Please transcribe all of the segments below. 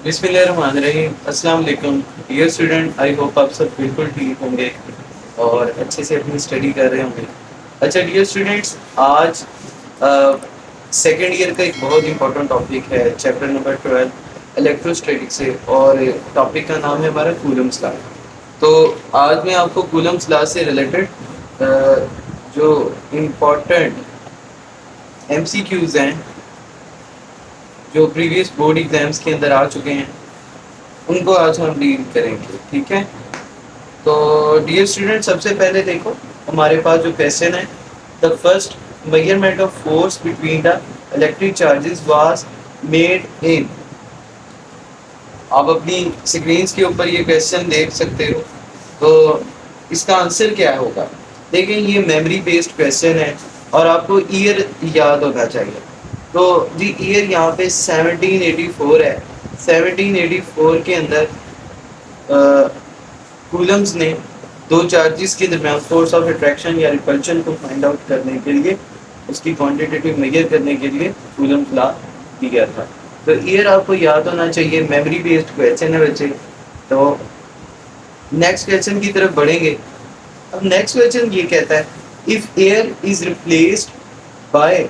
बिस्मिल्लाहिर्रहमानिर्रहीम। अस्सलाम वालेकुम डियर स्टूडेंट, आई होप आप सब बिल्कुल ठीक होंगे और अच्छे से अपनी स्टडी कर रहे होंगे। अच्छा डियर स्टूडेंट्स, आज सेकेंड ईयर का एक बहुत इंपॉर्टेंट टॉपिक है, चैप्टर नंबर 12 इलेक्ट्रोस्टैटिक से, और टॉपिक का नाम है हमारा कूलम्स लॉ। तो आज मैं आपको कूलम्स लॉ से रिलेटेड जो इम्पोर्टेंट एमसीक्यूज हैं जो प्रीवियस बोर्ड एग्जाम्स के अंदर आ चुके हैं उनको आज हम डील करेंगे, ठीक है। तो डियर स्टूडेंट, सबसे पहले देखो हमारे पास जो क्वेश्चन है, the first measurement of force between the electric charges was made in. आप अपनी स्क्रीन के ऊपर ये क्वेश्चन देख सकते हो। तो इसका आंसर क्या होगा? देखें, ये मेमोरी बेस्ड क्वेश्चन है और आपको ईयर याद होना चाहिए। तो जी ईयर यहाँ पे 1784 है। 1784 के अंदर कूलम्स ने दो चार्जेस के दरमियान फोर्स ऑफ अट्रैक्शन या रिपल्शन को फाइंड आउट करने के लिए, उसकी क्वांटिटेटिव मेजर करने के लिए कूलम्स लॉ दिया था। तो ईयर आपको याद होना चाहिए, मेमोरी बेस्ड क्वेश्चन है बच्चे। तो नेक्स्ट क्वेश्चन की तरफ बढ़ेंगे। अब नेक्स्ट क्वेश्चन ये कहता है, if air is replaced by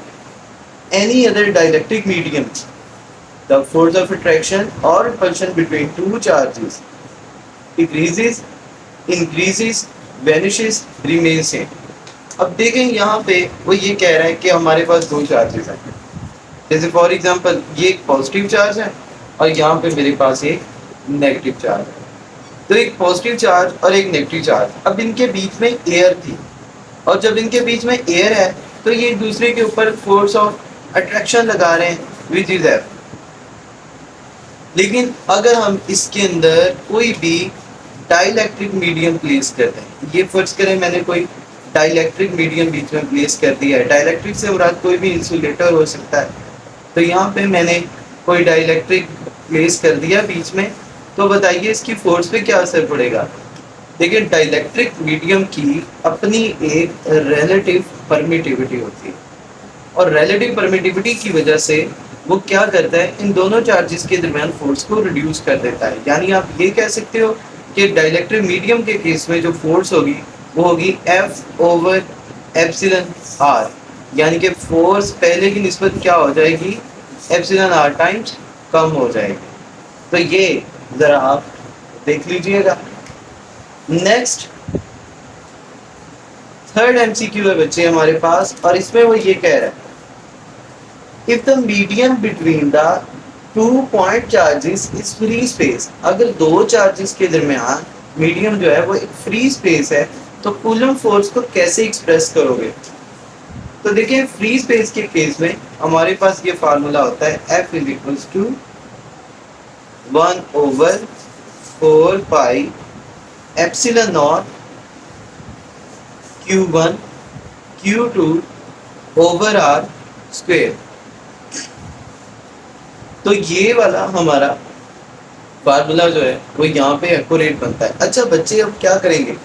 any other dielectric medium, the force of attraction और repulsion between two charges decreases, increases, vanishes, remain same. अब देखें यहाँ पे वो ये कह रहा है कि हमारे पास दो चार्जेस हैं। जैसे फॉर एग्जांपल ये एक पॉजिटिव चार्ज है और यहाँ पे मेरे पास एक नेगेटिव चार्ज है। तो एक पॉजिटिव चार्ज और एक नेगेटिव चार्ज, अब इनके बीच में एयर थी, और जब इनके बीच में एयर है तो ये एक दूसरे के ऊपर फोर्स ऑफ अट्रैक्शन लगा रहे हैं, विच इज एफ। लेकिन अगर हम इसके अंदर कोई भी डाइलेक्ट्रिक मीडियम प्लेस करते हैं, ये फर्ज करें मैंने कोई डाइलेक्ट्रिक मीडियम बीच में प्लेस कर दिया है। डाइलेक्ट्रिक से मुराद कोई भी इंसुलेटर हो सकता है। तो यहाँ पे मैंने कोई डाइलेक्ट्रिक प्लेस कर दिया बीच में, तो बताइए इसकी फोर्स पे क्या असर पड़ेगा। देखिए, डाइलेक्ट्रिक मीडियम की अपनी एक रिलेटिव परमिटिविटी होती है, और रिलेटिव परमिटिविटी की वजह से वो क्या करता है, इन दोनों चार्जेस के दरमियान फोर्स को रिड्यूस कर देता है। यानी आप ये कह सकते हो कि डाइलेक्ट्रिक मीडियम के केस में जो फोर्स होगी वो होगी F ओवर एप्सिलॉन R, यानी कि फोर्स पहले की निस्बत क्या हो जाएगी, एप्सिलॉन R टाइम्स कम हो जाएगी। तो ये जरा आप देख लीजिएगा। नेक्स्ट थर्ड एमसीक्यू है बच्चे हमारे पास, और इसमें वो ये कह रहा है, if the medium between the two point charges is free space. अगर दो चार्जेस के दरमियान मीडियम जो है वो एक फ्री स्पेस है, तो कूलम फोर्स को कैसे एक्सप्रेस करोगे। तो देखिए, फ्री स्पेस के केस में हमारे पास ये फार्मूला होता है, F is equals to 1 over 4 pi epsilon not Q1 Q2 over R square. तो ये वाला हमारा फार्मूला जो है वो यहाँ पे एक्यूरेट बनता है। अच्छा बच्चे, अब क्या करेंगे,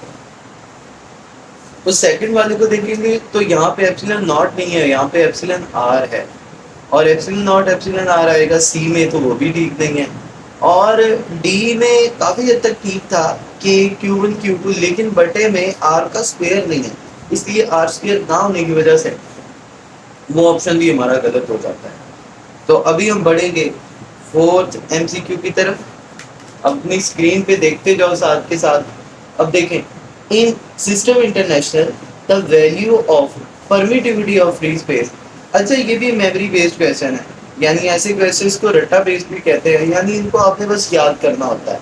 तो सेकंड वाले को देखेंगे तो यहाँ पे एप्सिलॉन नॉट नहीं है, यहाँ पे एप्सिलॉन आर है, और एप्सिलॉन नॉट एप्सिलॉन आर आएगा सी में, तो वो भी ठीक नहीं है। और डी में काफ़ी हद तक ठीक था कि Q1 Q2, लेकिन बटे में आर का स्क्वायर नहीं है, इसलिए आर स्क्वायर ना होने की वजह से वो ऑप्शन भी हमारा गलत हो जाता है। तो अभी हम बढ़ेंगे फोर्थ एमसीक्यू की तरफ। अपनी स्क्रीन पे देखते जाओ साथ के साथ। अब देखें, in system international the value of permittivity of free space. अच्छा, ये भी मेमोरी बेस्ड क्वेश्चन है, यानी ऐसे क्वेश्चंस को रट्टा बेस्ड भी कहते हैं, यानी इनको आपने बस याद करना होता है।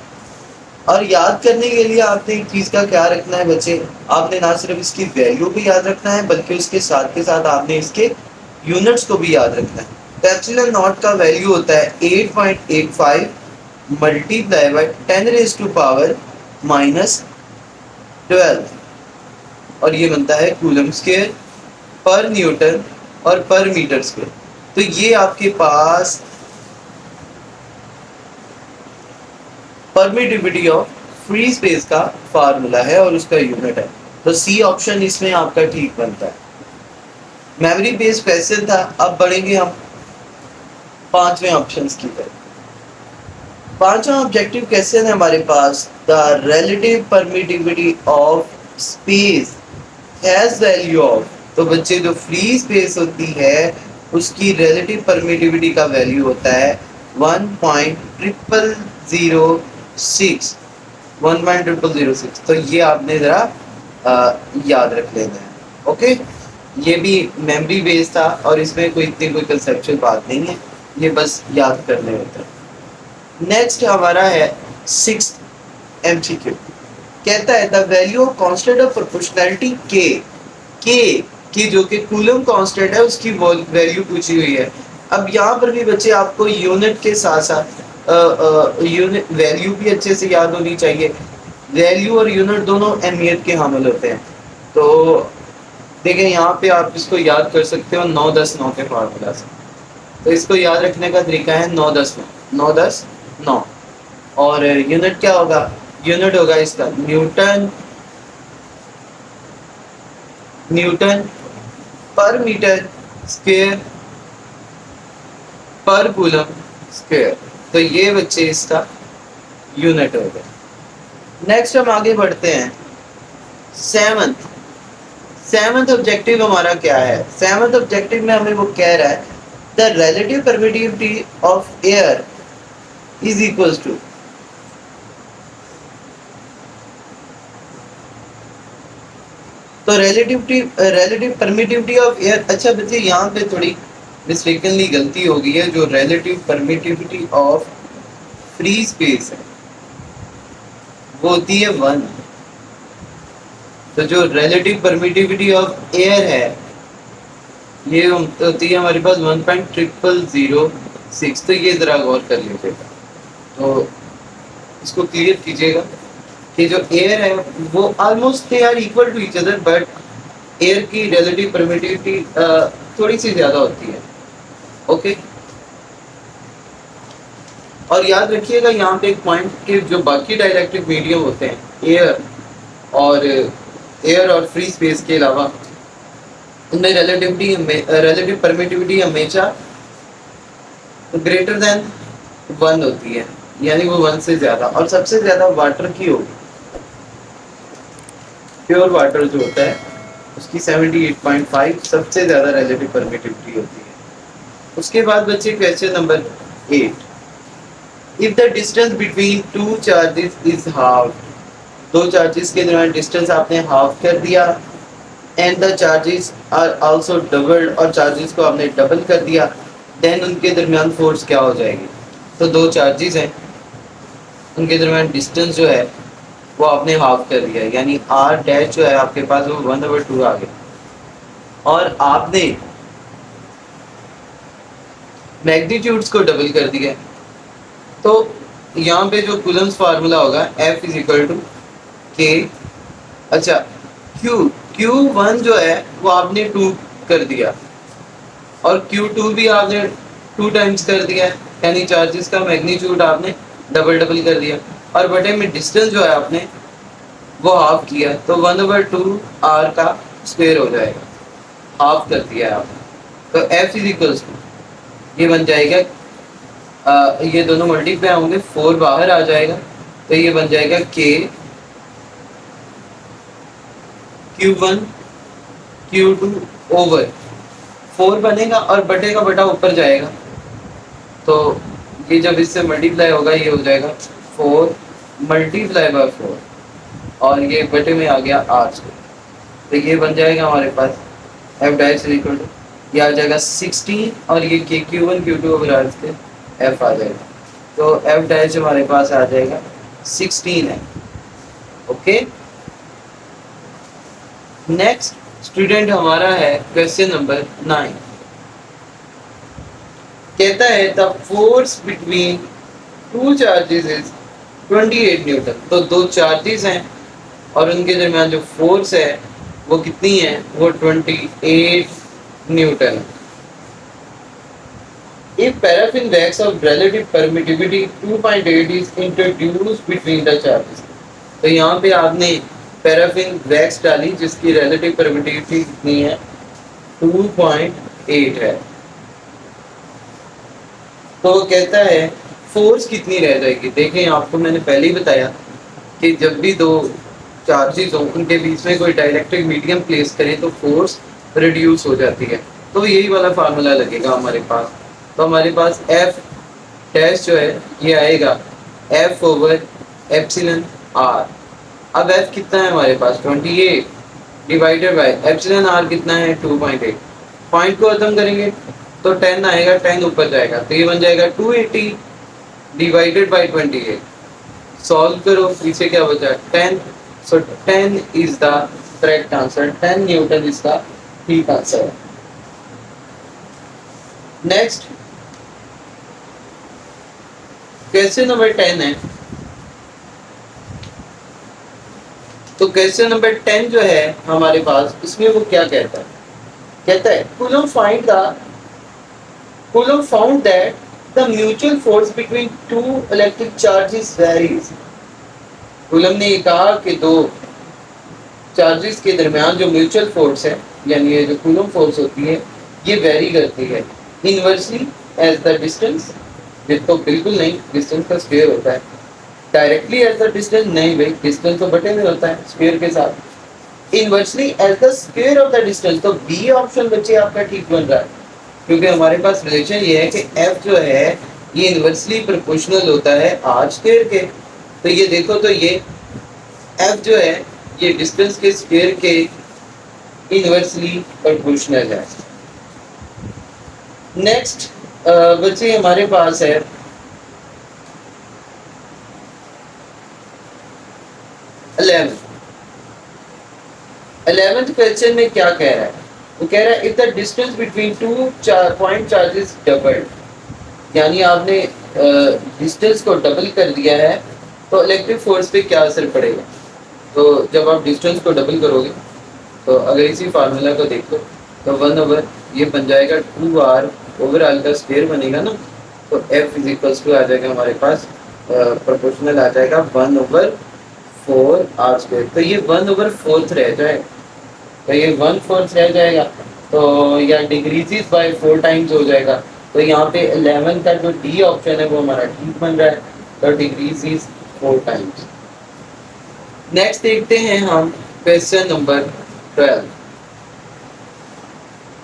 और याद करने के लिए आपने एक चीज़ का ख्याल रखना है बच्चे, आपने ना सिर्फ इसकी वैल्यू भी याद रखना है बल्कि उसके साथ के साथ आपने इसके यूनिट्स को भी याद रखना है। तो एप्सिलॉन नॉट का वैल्यू होता है 8.85 multiply by 10 raise to power -12, और ये बनता है कूलम स्क्वायर पर न्यूटन और पर मीटर स्क्वायर। तो ये आपके पास परमिटिविटी ऑफ फ्री स्पेस का फार्मूला है और उसका यूनिट है। तो सी ऑप्शन इसमें आपका ठीक बनता है। मेमोरी बेस्ड क्वेश्चन था। अब बढ़ेंगे हम पांचवें ऑप्शंस की तरफ। पांचवा ऑब्जेक्टिव क्वेश्चन है हमारे पास, the relative permittivity of space has value of. तो बच्चे जो फ्री स्पेस होती है उसकी रिलेटिव परमिटिविटी का वैल्यू होता है 1.0006, 1.0006। तो ये आपने जरा याद रख लेना है। ओके, ये भी मेमोरी बेस्ड था और इसमें कोई इतनी कोई कंसेप्चुअल बात नहीं है, ये बस याद करने होता है। नेक्स्ट हमारा है 6th MCQ, कहता है the value of constant of proportionality के जो कि कूलम कांस्टेंट है उसकी वैल्यू पूछी हुई है। अब यहाँ पर भी बच्चे आपको यूनिट के साथ साथ यूनिट वैल्यू भी अच्छे से याद होनी चाहिए। वैल्यू और यूनिट दोनों अहमियत के हामिल होते हैं। तो देखें यहाँ पे आप इसको याद कर सकते हो 9 10 9 के फार्मूला से। तो इसको याद रखने का तरीका है 9 10 9 9 10 9। और यूनिट क्या होगा, यूनिट होगा इसका न्यूटन पर मीटर स्क्वायर पर कूलम स्क्वायर। तो ये बच्चे इसका यूनिट हो गया। नेक्स्ट हम आगे बढ़ते हैं, सेवंथ ऑब्जेक्टिव हमारा क्या है। सेवंथ ऑब्जेक्टिव में हमें वो कह रहा है the relative permittivity of air is equals to. तो रिलेटिव परमिटिविटी ऑफ एयर, अच्छा बच्चे यहाँ पे थोड़ी मिस्टेकनली गलती हो गई है। जो relative permittivity of free space है वो होती है 1। तो जो रिलेटिव परमिटिविटी ऑफ एयर है ये होती है हमारे पास 1.0006। तो ये जरा गौर कर लीजिएगा, तो इसको क्लियर कीजिएगा कि जो एयर है वो almost they are equal to each other, but air की रिलेटिव परमिटिविटी थोड़ी सी ज्यादा होती है। ओके, और याद रखिएगा यहाँ पे एक पॉइंट कि जो बाकी डाइलेक्ट्रिक मीडियम होते हैं एयर और फ्री स्पेस के अलावा उनमें रिलेटिव परमिटिविटी हमेशा ग्रेटर देन 1 होती है, यानी वो 1 से ज्यादा। और सबसे ज्यादा वाटर की होगी, प्योर वाटर जो होता है उसकी 78.5 सबसे ज्यादा रिलेटिव परमिटिविटी होती है। उसके बाद बच्चे question number 8, if the distance between two charges is half. दो चार्जेस के दरमियान डिस्टेंस आपने हाफ कर दिया, and the charges are also doubled, और चार्जेस को आपने डबल कर दिया, देन उनके दरमियान फोर्स क्या हो जाएगी। तो दो चार्जेस हैं, उनके दरमियान डिस्टेंस जो है वो आपने हाफ कर दिया, यानी r डैश जो है आपके पास वो 1/2 आ गया, और आपने मैग्नीट्यूड्स को डबल कर दिया। तो यहाँ पे जो कूलम्स फार्मूला होगा F इज इक्वल टू के, अच्छा Q1 जो है वो आपने 2 कर दिया, और Q2 भी आपने 2 टाइम्स कर दिया, यानी चार्जेस का मैग्नीट्यूड आपने डबल कर दिया, और बटे में डिस्टेंस जो है आपने वो हाफ किया, तो 1/2 r का स्क्वायर हो जाएगा, हाफ कर दिया आपने। तो F इज इक्वल्स टू ये बन जाएगा, ये दोनों मल्टीप्लाई होंगे, 4 बाहर आ जाएगा, तो ये बन जाएगा K Q1 Q2 ओवर 4 बनेगा, और बटे का बटा ऊपर जाएगा, तो ये जब इससे मल्टीप्लाई होगा ये हो जाएगा 4 मल्टीप्लाई बाय 4, और ये बटे में आ गया r स्क्वायर। तो ये बन जाएगा हमारे पास F डैश इक्वल टू ये आ जाएगा 16, और ये Q1 Q2 over r square F आ जाएगा। तो F डैश हमारे पास आ जाएगा 16 है। ओके, नेक्स्ट स्टूडेंट हमारा है क्वेश्चन नंबर 9, कहता है the force between two charges is 28 Newton. तो दो चार्जेस हैं और उनके दरमियान जो फोर्स है वो कितनी है, वो 28 Newton. If paraffin wax of relative permittivity 2.8 is introduced between the charges, तो यहाँ पे आपने पैराफिन वैक्स डाली जिसकी रिलेटिव परमिटिविटी कितनी है, 2.8 है। तो वो कहता है फोर्स कितनी रह जाएगी? देखें, आपको मैंने पहले ही बताया कि जब भी दो चार्जेस हो उनके बीच में कोई डाइलेक्ट्रिक मीडियम प्लेस करें तो फोर्स रिड्यूस हो जाती है। तो यही वाला फार्मूला लगेगा हमारे पास। तो हमारे पास एफ डैश जो है ये आएगा एफ ओवर एप्सिलन आर। अब एफ कितना है हमारे पास 28 डिवाइडेड बाय एप्सिलन आर कितना है 2.8। पॉइंट को खत्म करेंगे तो 10 आएगा, 10 ऊपर जाएगा तो ये बन जाएगा 280 डिवाइडेड बाय 28। सॉल्व करो, पीछे क्या बचा 10। सो 10 is the correct answer, 10 Newton is the ठीक आंसर। नेक्स्ट क्वेश्चन नंबर 10 है। तो क्वेश्चन नंबर 10 जो है हमारे पास, इसमें वो क्या कहता है? कहता है Coulomb found that the mutual force between two electric charges varies। Coulomb ने ये कहा कि दो चार्जेस के दरमियान जो म्यूचुअल फोर्स है, यानी ये जो Coulomb फोर्स होती है, ये वेरी करती है इनवर्सली एज द डिस्टेंस। ये तो बिल्कुल नहीं, डिस्टेंस का स्क्वायर होता है। डायरेक्टली एज द डिस्टेंस नहीं भाई, डिस्टेंस तो बटे में होता है स्क्वायर के साथ। Inversely as the square of the distance, तो बी ऑप्शन बच्चे आपका ठीक बन रहा है, क्योंकि हमारे पास रिलेशन ये है कि एफ जो है ये इनवर्सली प्रोपोर्शनल होता है आर स्क्वायर के। तो ये देखो, तो ये एफ जो है ये डिस्टेंस के स्क्वायर के इनवर्सली प्रोपोर्शनल है। नेक्स्ट बच्चे हमारे पास है 11th क्वेश्चन में क्या कह रहा है? वो कह रहा है if the distance between two point charges doubled, यानी आपने डिस्टेंस को डबल कर दिया है तो इलेक्ट्रिक फोर्स पे क्या असर पड़ेगा? तो जब आप डिस्टेंस को डबल करोगे तो अगर इसी फार्मूला को देखो तो 1 ओवर ये बन जाएगा 2r ओवरऑल का स्क्वायर बनेगा ना, तो f इज इक्वल्स टू आ जाएगा हमारे पास प्रोपोर्शनल आ जाएगा 1 ओवर 4r स्क्वायर। तो ये 1 ओवर 4 रह जाएगा, तो ये 1/4 रह जाएगा, तो या डिक्रीजेस बाय 4 टाइम्स हो जाएगा। तो यहाँ पे 11 का जो डी ऑप्शन है वो हमारा ठीक बन रहा है, तो डिक्रीजेस 4 टाइम्स। नेक्स्ट देखते हैं हम क्वेश्चन नंबर 12।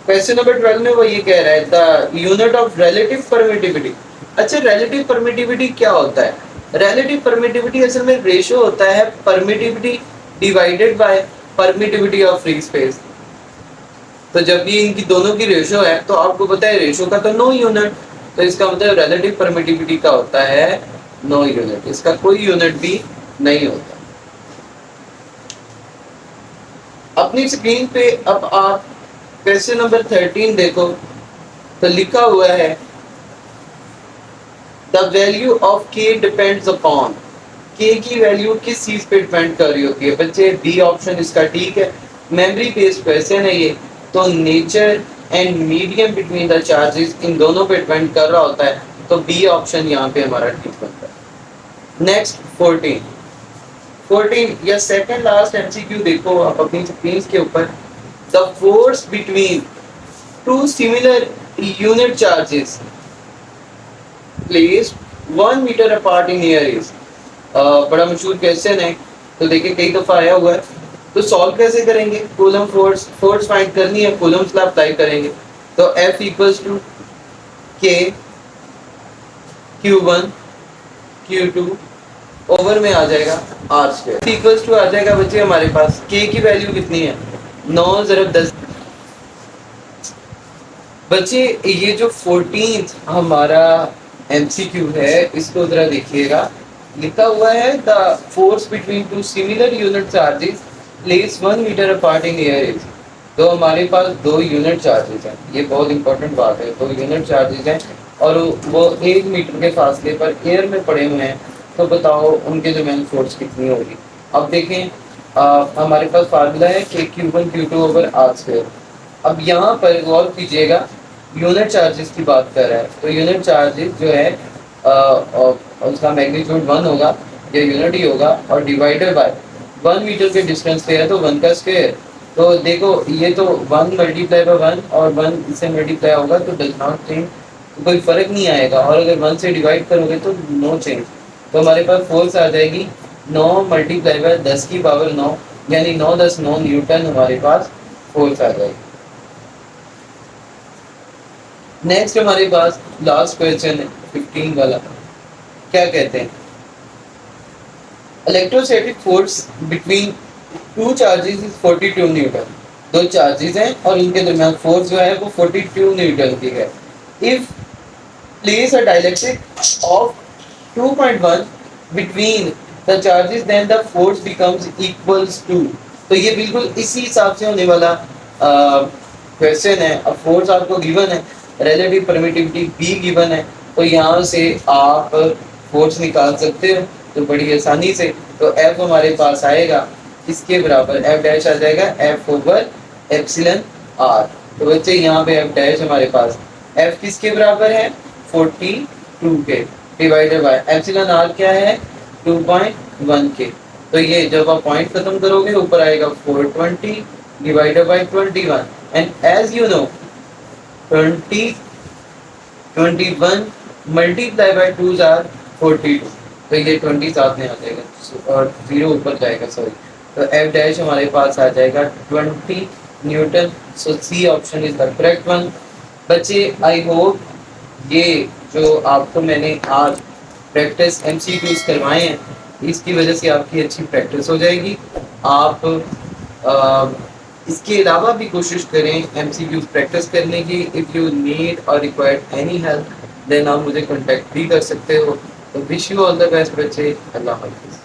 क्वेश्चन नंबर 12 में वो ये कह रहा है the unit of relative permittivity. अच्छा, रिलेटिव परमिटिविटी क्या होता है? रिलेटिव परमिटिविटी असल में रेशियो होता है permittivity divided by permittivity of free space. तो जब भी इनकी दोनों की रेशियो है तो आपको पता है रेशियो का तो नो यूनिट, तो इसका मतलब रिलेटिव परमिटिविटी का होता है नो यूनिट, इसका कोई यूनिट भी नहीं होता। अपनी स्क्रीन पे अब आप क्वेश्चन नंबर 13 देखो, तो लिखा हुआ है the value of k depends upon, k की वैल्यू किस चीज पे डिपेंड कर रही होती है? बच्चे बी ऑप्शन इसका ठीक है, मेमोरी बेस्ड क्वेश्चन है ये, तो nature and medium between the charges इन दोनों पे डिपेंड कर रहा होता है, तो बी ऑप्शन यहाँ पे हमारा ठीक बनता है। नेक्स्ट 14 या सेकंड लास्ट एमसीक्यू देखो आप अपनी स्क्रीन के ऊपर, the force between two similar unit charges placed 1 metre apart in air is. बड़ा मशहूर क्वेश्चन है, तो देखिए कई दफा आया हुआ है, तो सॉल्व कैसे करेंगे? कूलम फोर्स फाइंड करनी है, कूलम्स लॉ अप्लाई करेंगे, तो F equals to K Q1 Q2 over में आ जाएगा R स्क्वायर इक्वल्स टू आ जाएगा बच्चे हमारे पास K की वैल्यू कितनी है 9 ज़रब 10। बच्चे ये जो 14th हमारा MCQ है इसको जरा देखिएगा, लिखा हुआ है the force between two similar unit charges place 1 metre apart in air is. तो हमारे पास 2 यूनिट चार्जेस हैं, ये बहुत इंपॉर्टेंट बात है, 2 यूनिट चार्जेस हैं और वो 1 मीटर के फासले पर एयर में पड़े हुए हैं, तो बताओ उनके दरमियान फोर्स कितनी होगी? अब देखें हमारे पास फार्मूला है कि Q1 Q2 over R square. अब यहाँ पर गौर कीजिएगा यूनिट चार्जेस की बात कर रहा है, तो यूनिट चार्जेस जो है उसका मैग्नीट्यूड 1 होगा, ये यूनिट ही होगा, और डिवाइडेड बाय 1 मीटर के डिस्टेंस पे है तो 1 का स्क्वायर। तो देखो ये तो 1 मल्टीप्लाई बाय 1 और 1 इससे मल्टीप्लाई होगा, तो डज नॉट चेंज, तो कोई फ़र्क नहीं आएगा, और अगर 1 से डिवाइड करोगे तो नो चेंज। तो हमारे पास फोर्स आ जाएगी 9 मल्टीप्लाई बाय 10 की पावर 9, यानी 9 10 9 न्यूटन हमारे पास फोर्स आ जाएगी। नेक्स्ट हमारे पास लास्ट क्वेश्चन है 15 वाला। क्या कहते हैं, electrostatic force between two charges is 42 Newton. दो चार्जेस हैं और उनके दरमियान फोर्स जो है वो 42 न्यूटन की है। If place a dielectric of 2.1 between the charges then the force becomes equals to। तो ये बिल्कुल इसी हिसाब से होने वाला क्वेश्चन है। अब फोर्स आपको गिवन है, रिलेटिव परमिटिविटी भी गिवन है, तो यहाँ से आप फोर्स निकाल सकते हो तो बड़ी आसानी से। तो F हमारे पास आएगा इसके बराबर, F डैश आ जाएगा F ओवर एप्सिलॉन R। तो बच्चे यहाँ पे F डैश हमारे पास F किसके बराबर है 42 के, डिवाइडेड बाय एप्सिलॉन आर क्या है 2.1 के। तो ये जब आप पॉइंट खत्म करोगे ऊपर आएगा 420 divided by 21, and as you know 20 21 multiply by 2 are 42, तो ये 20 साथ में आ जाएगा और 0 ऊपर जाएगा, सॉरी। तो एफ डैश हमारे पास आ जाएगा 20 newton. So C option is the correct one. बच्चे आई होप ये जो आपको मैंने आज प्रैक्टिस एमसीक्यूज करवाए हैं इसकी वजह से आपकी अच्छी प्रैक्टिस हो जाएगी। आप इसके अलावा भी कोशिश करें एमसीक्यूज प्रैक्टिस करने की। इफ़ यू नीड और रिक्वायर्ड एनी हेल्प देन आप मुझे कांटेक्ट भी कर सकते हो। तो wish you all the best बच्चे, अल्लाह हाफिज़।